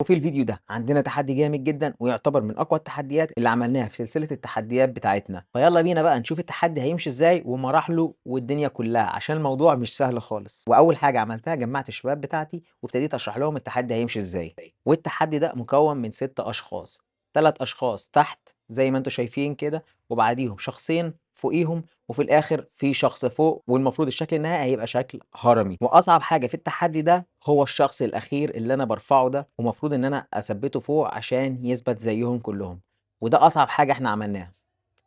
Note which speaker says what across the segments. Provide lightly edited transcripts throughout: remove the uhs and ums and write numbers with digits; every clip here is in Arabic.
Speaker 1: وفي الفيديو ده عندنا تحدي جامد جدًا، ويعتبر من أقوى التحديات اللي عملناها في سلسلة التحديات بتاعتنا، فيالّا بينا بقى نشوف التحدي هيمشي إزاي ومراحله والدنيا كلها، عشان الموضوع مش سهل خالص. وأول حاجة عملتها جمّعت الشباب بتاعتي، وابتديت أشرح لهم التحدي هيمشي إزاي. والتحدي ده مكوّن من 6 أشخاص، 3 أشخاص تحت زي ما أنتم شايفين كده، وبعديهم شخصين فوقيهم، وفي الآخر في شخص فوق، والمفروض الشكل النهائي هيبقى شكل هرمي. وأصعب حاجة في التحدي ده هو الشخص الأخير اللي أنا بارفعه ده، ومفروض إن أنا أثبّته فوق عشان يثبت زيّهم كلّهم، وده أصعب حاجة إحنا عملناها،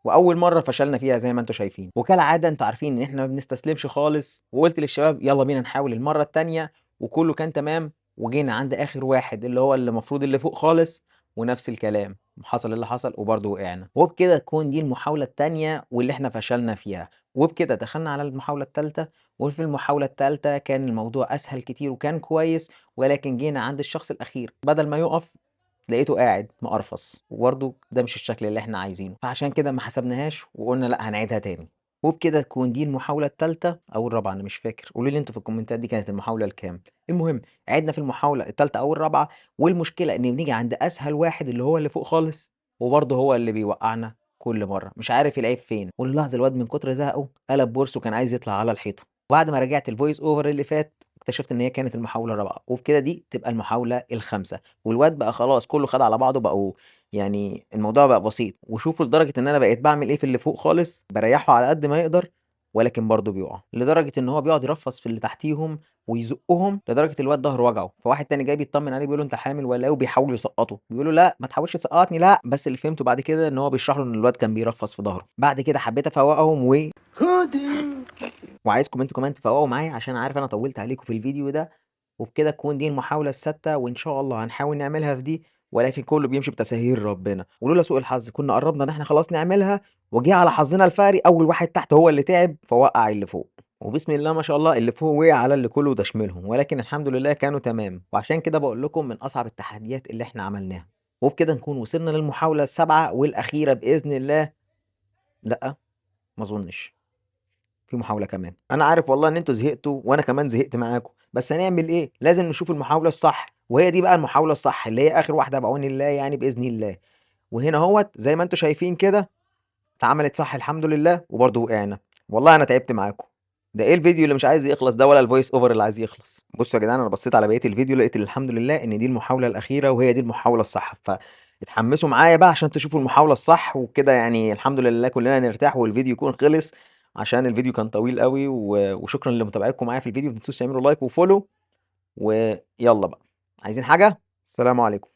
Speaker 1: وأول مرّة فشلنا فيها زي ما أنتم شايفين. وكالعادة أنتم عارفين إن إحنا ما بنستسلمش خالص، وقُلت للشباب يالّا بينا نحاول المرّة التانية، وكلّه كان تمام، وجينا عند آخر واحد اللي هو اللي المفروض اللي فوق خالص، ونفس الكلام، حصل اللي حصل وبرضه وقعنا. وبكده تكون دي المحاولة التانية واللي إحنا فشلنا فيها. وبكده دخلنا على المحاولة التالتة، وفي المحاولة التالتة كان الموضوع أسهل كتير وكان كويس، ولكن جينا عند الشخص الأخير بدل ما يُقف لقيته قاعد مقرفص، وبرضه ده مش الشكل اللي إحنا عايزينه، فعشان كده ما حسبناهاش وقُلنا لأ هنعيدها تاني. وبكده تكون دي المحاولة التالتة أو الرابعة أنا مش فاكر، قولوا لي أنتم في الكومنتات دي كانت المحاولة الكام. المهم عِدنا في المحاولة التالتة أو الرابعة، والمشكلة إن بنيجي عند أسهل واحد اللي هو اللي فوق خالص، وبرضه هو اللي بيوقّعنا كل مرّة، مش عارف العيب فين. وللحظة الواد من كتر زهقه قلب بورس وكان عايز يطلع على الحيطة. وبعد ما راجعت الvoice over اللي فات اكتشفت إن هي كانت المحاولة الرابعة، وبكده دي تبقى المحاولة الخامسة. والواد بقى خلاص كُلّه خَد على بعضه، بقوا يعني الموضوع بقى بسيط. وشوفوا لدرجة إن أنا بقيت باعمل إيه في اللي فوق خالص، باريّحه على قد ما يقدر، ولكن برضه بيُقع، لدرجة إن هو بيقعد يرفّص في اللي تحتيهم ويزُقّهم، لدرجة الواد ضهره وجعه. فواحد تاني جاي بيتطمن عليه بيقول له: "أنت حامل والّا إيه؟" وبيحاول يسقّطه، بيقول له: "لأ، ما تحاولش تسقّطني لأ." بس اللي فهمته بعد كده إن هو بيشرح له إن الواد كان بيرفّص في ضهره. بعد كده حبيت أفوّقهم وعايزكم أنتم كمان تفوّقوا معايا عشان عارف أنا طوّلت عليكم في الفيديو ده. وبكده تكون دي المحاولة السادسة، وإن شاء الله هنحاول نعملها في دي، ولكن كلّه بيمشي بتساهيل ربنا. ولولا سوء الحظ كنا قرّبنا إن إحنا خلاص نعملها، وجه على حظنا الفقري أول واحد تحت هو اللي تعب فوقّع اللي فوق. وبسم الله ما شاء الله اللي فوق وقع على اللي كلّه دشملهم، ولكن الحمد لله كانوا تمام. وعشان كده باقول لكم من أصعب التحديات اللي إحنا عملناها. وبكده نكون وصلنا للمحاولة السابعة والأخيرة بإذن الله. لأ، ما أظنش. في محاولة كمان. أنا عارف والله إن أنتم زهقتوا وأنا كمان زهقت معاكم، بس هنعمل إيه؟ لازم نشوف المحاولة الصح، وهي دي بقى المحاولة الصح اللي هي آخر واحدة بعون الله يعني بإذن الله. وهنا أهوّة زي ما أنتم شايفين كده اتعملت صح الحمد لله، وبرضه وقعنا. والله أنا تعبت معاكم. ده إيه الفيديو اللي مش عايز يخلص ده ولا الvoice over اللي عايز يخلص. بصوا يا جدعان أنا بصيت على بقية الفيديو لقيت الحمد لله إن دي المحاولة الأخيرة وهي دي المحاولة الصح، اتحمسوا معايا بقى عشان تشوفوا المحاولة الصح، وبكده يعني الحمد لله كلنا نرتاح والفيديو يكون خلص، عشان الفيديو كان طويل أوي. وشكرًا لمتابعتكم معايا في الفيديو، ما تنسوش تعملوا لايك وfollow ويالّا بقى. عايزين حاجة؟ السلام عليكم.